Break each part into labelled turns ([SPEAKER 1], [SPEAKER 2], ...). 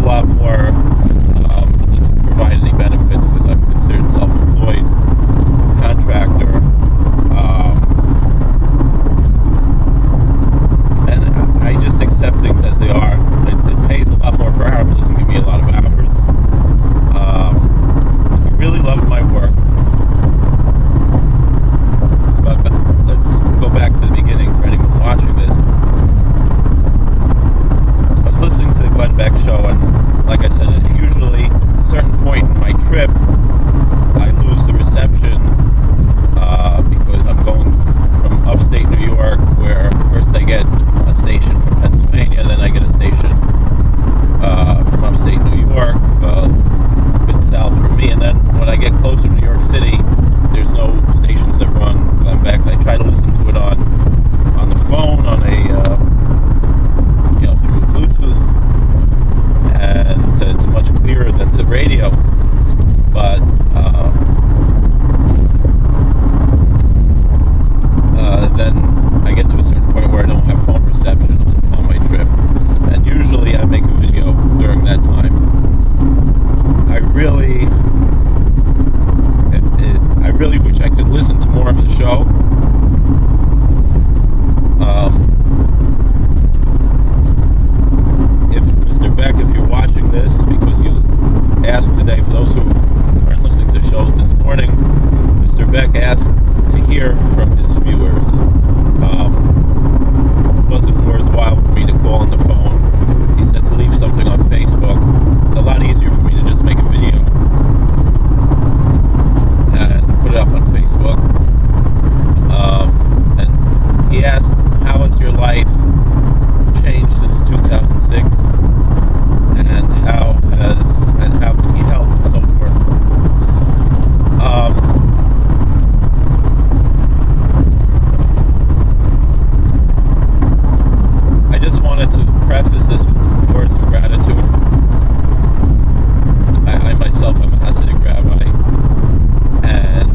[SPEAKER 1] a lot more. It doesn't provide any benefits because I'm considered self-employed contractor. And I just accept things as they are. It pays a lot more per hour, but doesn't give me a lot of hours. I really love my work. But let's go back to the beginning for anyone watching this. I was listening to the Glenn Beck show, and like I said, usually at a certain point in my trip, I lose the reception because I'm going from upstate New York, where first I get a station from Pennsylvania, then I get a station from upstate New York, a bit south from me, and then when I get closer to New York City, there's no stations that run Glenn Beck. I try to listen to it on the phone, on a through Bluetooth, and it's much clearer than the radio. But then I get to a certain point where I don't have phone reception on my trip, and usually I make a video during that time. I really wish I could listen to more of the show. If Mr. Beck, if you're watching this, because you asked today, for those who aren't listening to the show this morning, Mr. Beck asked to hear from his viewers. It wasn't worthwhile for me to call on the phone. He said to leave something on Facebook. It's a lot easier for me to just make a video and put it up on Facebook. And he asked, how has your life changed since 2006? And how can he help, and so forth. I just wanted to preface this with words of gratitude. I myself am a Hasidic rabbi, and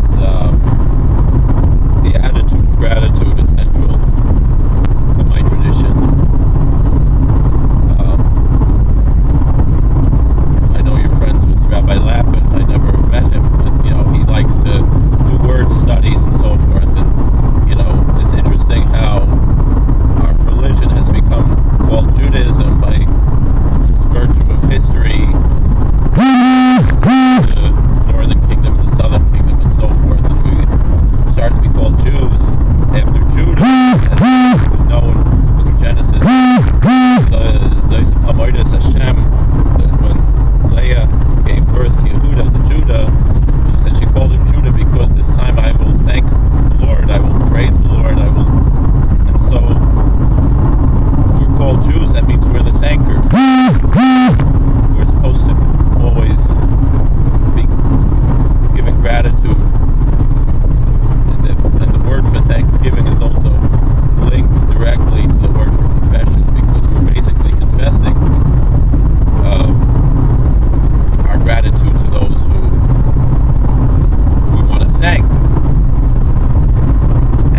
[SPEAKER 1] the attitude of gratitude is central in my tradition. I know you're friends with Rabbi Lapin. I never met him, but he likes to do word studies and so forth. And it's interesting how our religion has become called Judaism by just virtue of history, the northern kingdom and the southern kingdom and so forth, and we start to be called Jews after Judah, as we know in Genesis. When Leah gave birth to Yehuda, to Judah, she said she called him Judah because this time I will thank the Lord, I will praise the Lord, and so we're called Jews. That means we're the thankers. We're supposed to always be giving gratitude, and the word for thanksgiving is also linked directly to the word for confession, because we're basically confessing our gratitude to those who we want to thank.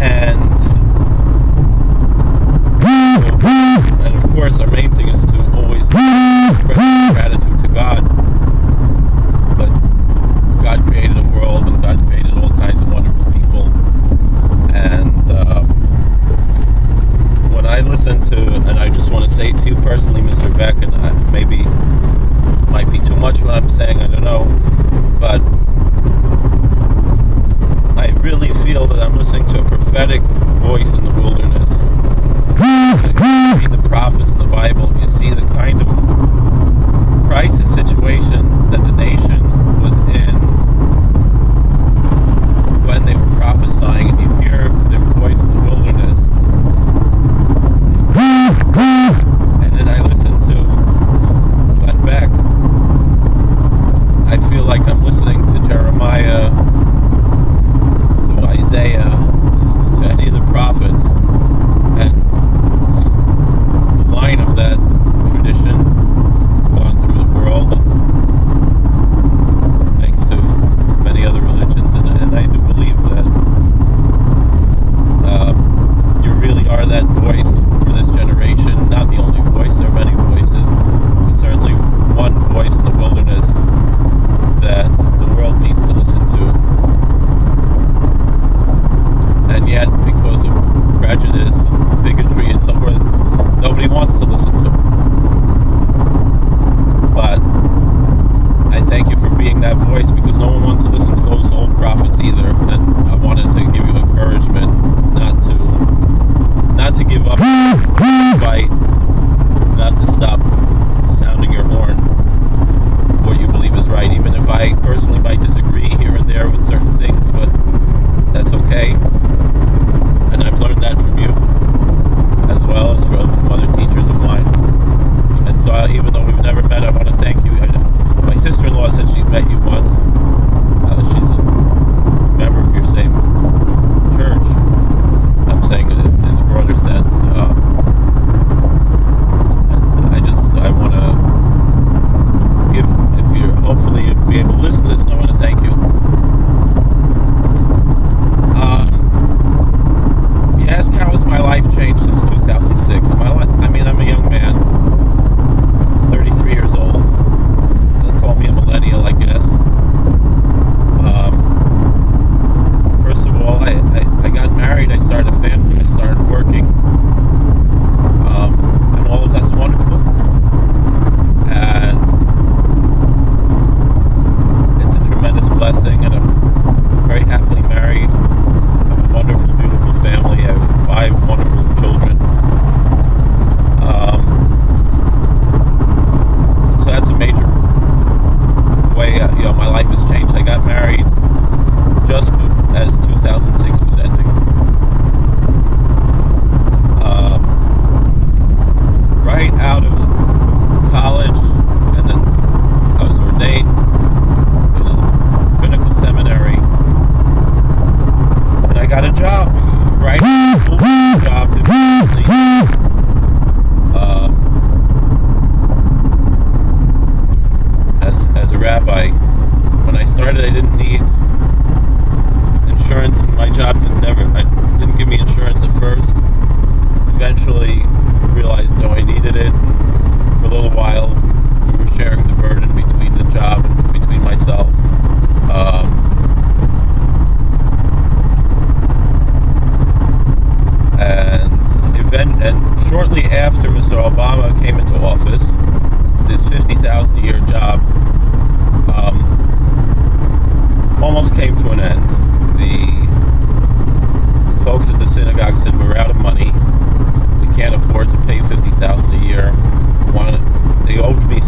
[SPEAKER 1] And of course, our main thing is to always express gratitude to God. But God created a world, and God created all kinds of wonderful people. And when I listen to, and I just want to say to you personally, Mr. Beck, and maybe might be too much what I'm saying, I don't know, but I really feel that I'm listening to a prophetic voice in the wilderness. You read the prophets in the Bible, and you see the kind of crisis situation that the nation was in when they were prophesying, and you hear their voice in the wilderness. And then I listen to Glenn Beck. I feel like I'm listening to Jeremiah, to Isaiah, to any of the prophets. And the line of that tradition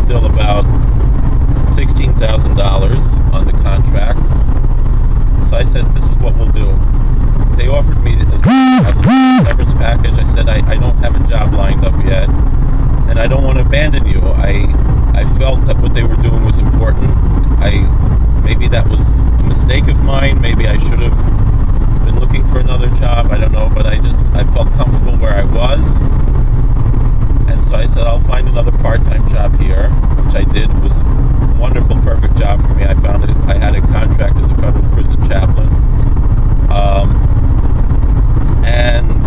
[SPEAKER 1] still about $16,000 on the contract. So I said, this is what we'll do. They offered me a severance package. I said, I don't have a job lined up yet, and I don't want to abandon you. I felt that what they were doing was important. Maybe that was a mistake of mine. Maybe I should have been looking for another job. I don't know, but I felt comfortable where I was. And so I said, I'll find another part-time job here, which I did. It was a wonderful, perfect job for me. I found it. I had a contract as a federal prison chaplain. And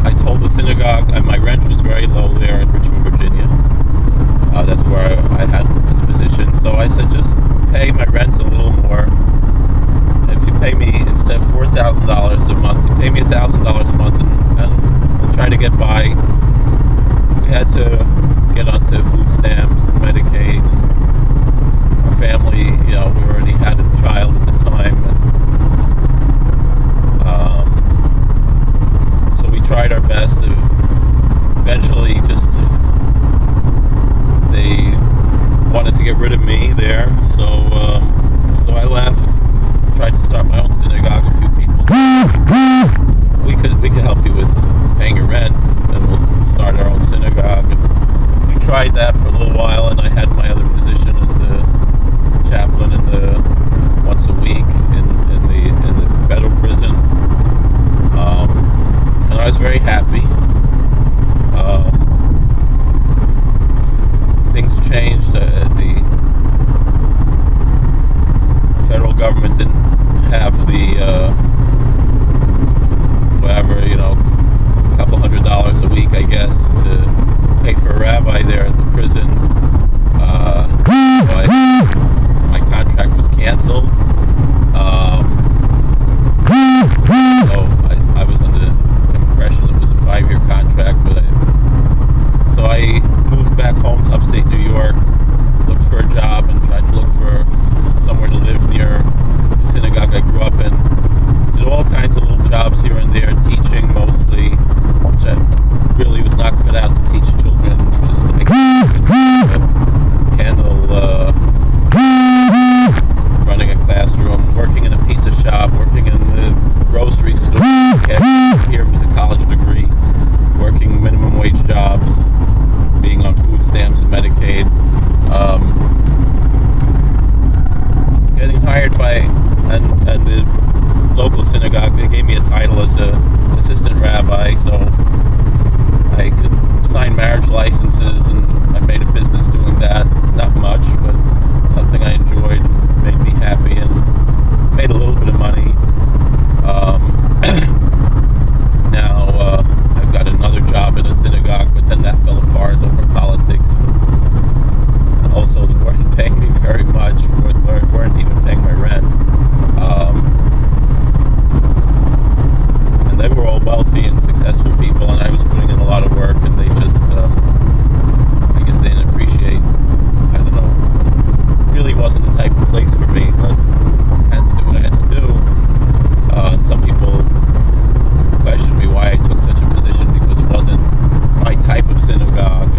[SPEAKER 1] I told the synagogue, and my rent was very low there in Richmond, Virginia. That's where I had this position. So I said, just pay my rent a little more. If you pay me, instead of $4,000 a month, you pay me $1,000 a month, and we'll try to get by. We had to get onto food stamps and Medicaid. Our family, we already had a child at the time, and so we tried our best to eventually they wanted to get rid of me there, so I left. Tried to start my own synagogue. A few people said, we could help you with paying your rent, and we'll start our own synagogue. And we tried that for a little while, and I had my other position as the chaplain once a week in the federal prison, and I was very happy. Things changed. The federal government didn't have the a couple $100s a week, I guess, to pay for a rabbi there at the prison. My contract was canceled. So I was under the impression it was a 5-year contract, so I moved back home to upstate New York, looked for a job, and tried to look for somewhere to live near the synagogue I grew up in. Did all kinds of little jobs here and there, teaching mostly, which I really was not cut out to teach children. Just I couldn't handle running a classroom, working in a pizza shop, working in the grocery store, here with a college degree, working minimum wage jobs, being on food stamps and Medicaid. Getting hired by and the local synagogue, they gave me a title as an assistant rabbi, so I could sign marriage licenses, and I made a business doing that. Not much, but something I enjoyed and made me happy, and made a little bit of money. Now I've got another job in a synagogue, but then that fell apart over politics, and also they weren't paying me very much, weren't even paying my rent. And they were all wealthy and successful people, and I was putting in a lot of work, and they just, I guess they didn't appreciate, I don't know, it really wasn't the type of place for me, but I had to do what I had to do. And some people questioned me why I took such a position, because it wasn't my type of synagogue.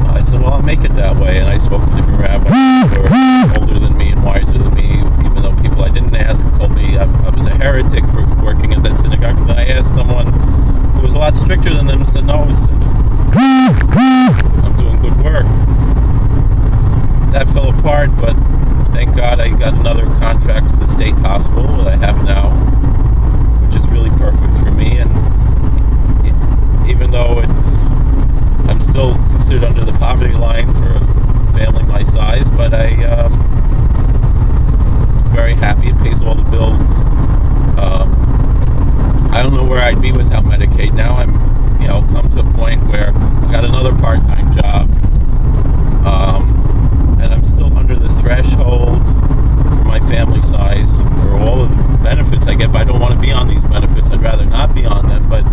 [SPEAKER 1] And I said, well, I'll make it that way. And I spoke to different rabbis who were older than me and wiser than me, even though people I didn't ask told me I was a heretic for working at that synagogue. But then I asked someone who was a lot stricter than them and said, no, I'm doing good work. That fell apart, but thank God I got another contract with the state hospital that I have now, which is really perfect for me. And even though I'm still considered under the poverty line for a family my size, but I'm very happy. It pays all the bills. I don't know where I'd be without Medicaid. Now I'm, come to a point where I got another part-time job, and I'm still under the threshold for my family size for all of the benefits I get, but I don't want to be on these benefits. I'd rather not be on them, but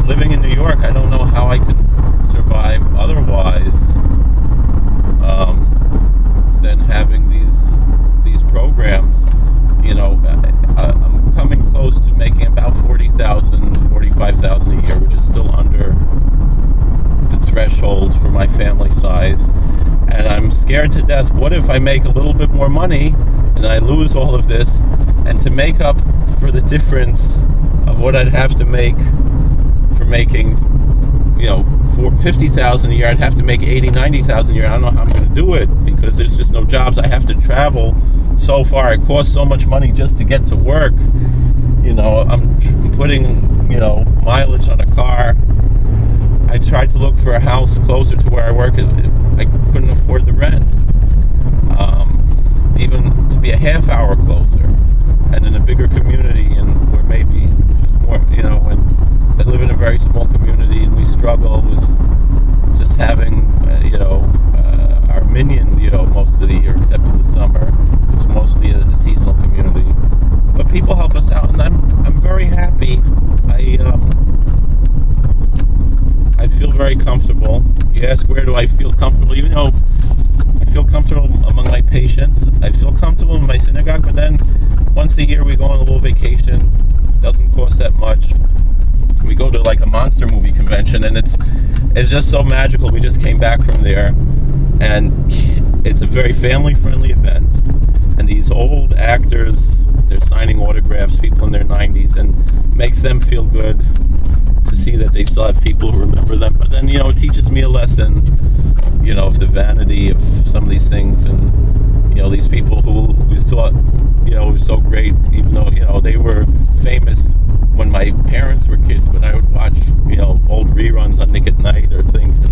[SPEAKER 1] living in New York, I don't know how I could survive otherwise than having these programs. I'm coming close to making about $40,000, $45,000 a year, which is still under the threshold family size, and I'm scared to death. What if I make a little bit more money and I lose all of this, and to make up for the difference of what I'd have to make for making, for $50,000 a year, I'd have to make $80,000-$90,000 a year. I don't know how I'm going to do it, because there's just no jobs. I have to travel so far. It costs so much money just to get to work. I'm putting, mileage on a car. I tried to look for a house closer to where I work. I couldn't afford the rent. Even to be a half hour closer, and in a bigger community, and where maybe more, and I live in a very small community, and we struggle with just having, our minion, most of the year, except in the summer. It's mostly a seasonal community. But people help us out, and I'm very happy. I feel very comfortable. You ask, where do I feel comfortable? Even though I feel comfortable among my patients, I feel comfortable in my synagogue. But then once a year we go on a little vacation. Doesn't cost that much. We go to like a monster movie convention, and it's just so magical. We just came back from there, and it's a very family-friendly event. And these old actors, they're signing autographs, people in their 90s, and makes them feel good to see that they still have people who remember them. But then, it teaches me a lesson, of the vanity of some of these things, and, these people who we thought, were so great, even though, they were famous when my parents were kids, but I would watch, old reruns on Nick at Night or things, and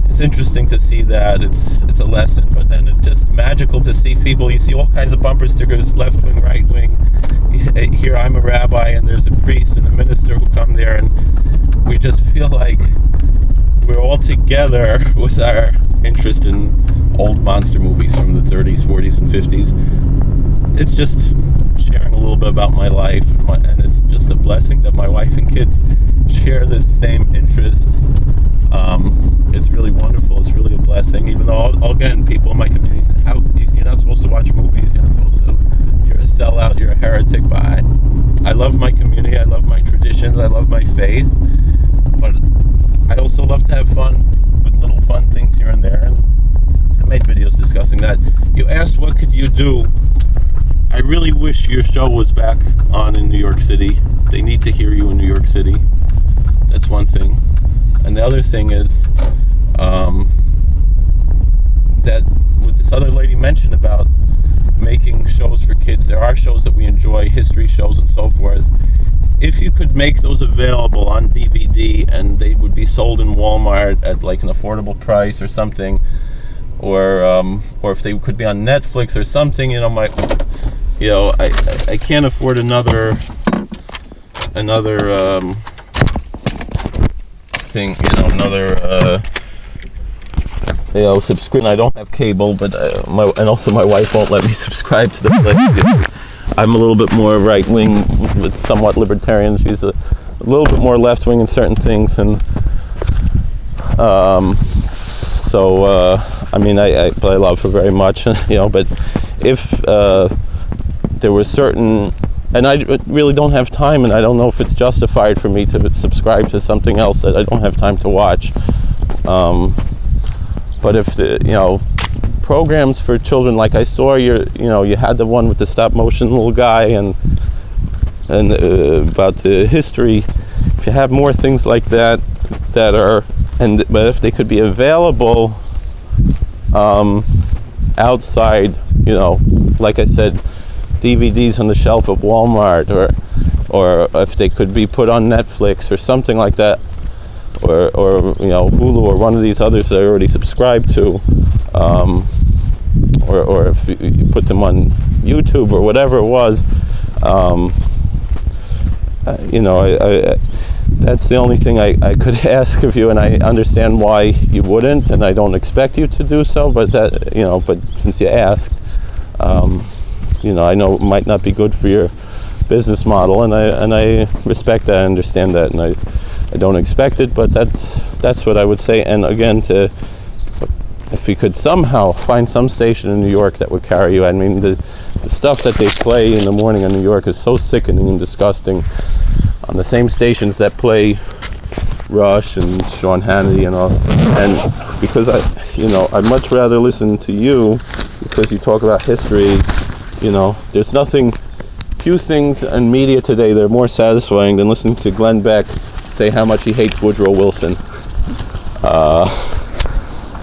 [SPEAKER 1] it's interesting to see that. It's a lesson. But then it's just magical to see people. You see all kinds of bumper stickers, left wing, right wing. Here I'm a rabbi, and there's a priest and a minister who come there, and we just feel like we're all together with our interest in old monster movies from the 30s, 40s, and 50s. It's just sharing a little bit about my life, and it's just a blessing that my wife and kids share this same interest. It's really wonderful. It's really a blessing. Even though, again, people in my community say, "How you're not supposed to watch movies? You're not supposed to. You're a sellout. You're a heretic." But I love my community. I love my traditions. I love my faith. But I also love to have fun with little fun things here and there. And I made videos discussing that. You asked, what could you do? I really wish your show was back on in New York City. They need to hear you in New York City. That's one thing. And the other thing is that what this other lady mentioned about making shows for kids, there are shows that we enjoy, history shows and so forth. If you could make those available on DVD, and they would be sold in Walmart at like an affordable price or something, or if they could be on Netflix or something, I can't afford another thing, another subscription. I don't have cable, but and also my wife won't let me subscribe to the. I'm a little bit more right wing, but somewhat libertarian. She's a little bit more left wing in certain things, and but I love her very much, But if there were certain, and I really don't have time, and I don't know if it's justified for me to subscribe to something else that I don't have time to watch. But if programs for children, like I saw you had the one with the stop motion little guy, and about the history. If you have more things like that are, but if they could be available outside, like I said, DVDs on the shelf at Walmart, or if they could be put on Netflix or something like that, or Hulu or one of these others that I already subscribed to, or if you put them on YouTube or whatever it was, that's the only thing I could ask of you, and I understand why you wouldn't, and I don't expect you to do so, but but since you asked, I know it might not be good for your business model, and I respect that, I understand that, and I don't expect it, but that's what I would say. And again, if you could somehow find some station in New York that would carry you. I mean, the stuff that they play in the morning in New York is so sickening and disgusting. On the same stations that play Rush and Sean Hannity and all, and because I'd much rather listen to you because you talk about history. There's few things in media today that are more satisfying than listening to Glenn Beck say how much he hates Woodrow Wilson.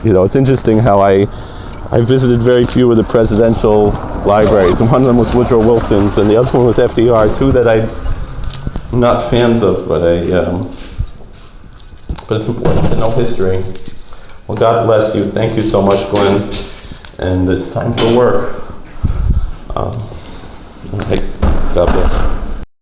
[SPEAKER 1] It's interesting how I visited very few of the presidential libraries, and one of them was Woodrow Wilson's, and the other one was FDR, two that I'm not fans of, but it's important to know history. Well, God bless you. Thank you so much, Glenn. And it's time for work. All right. God bless.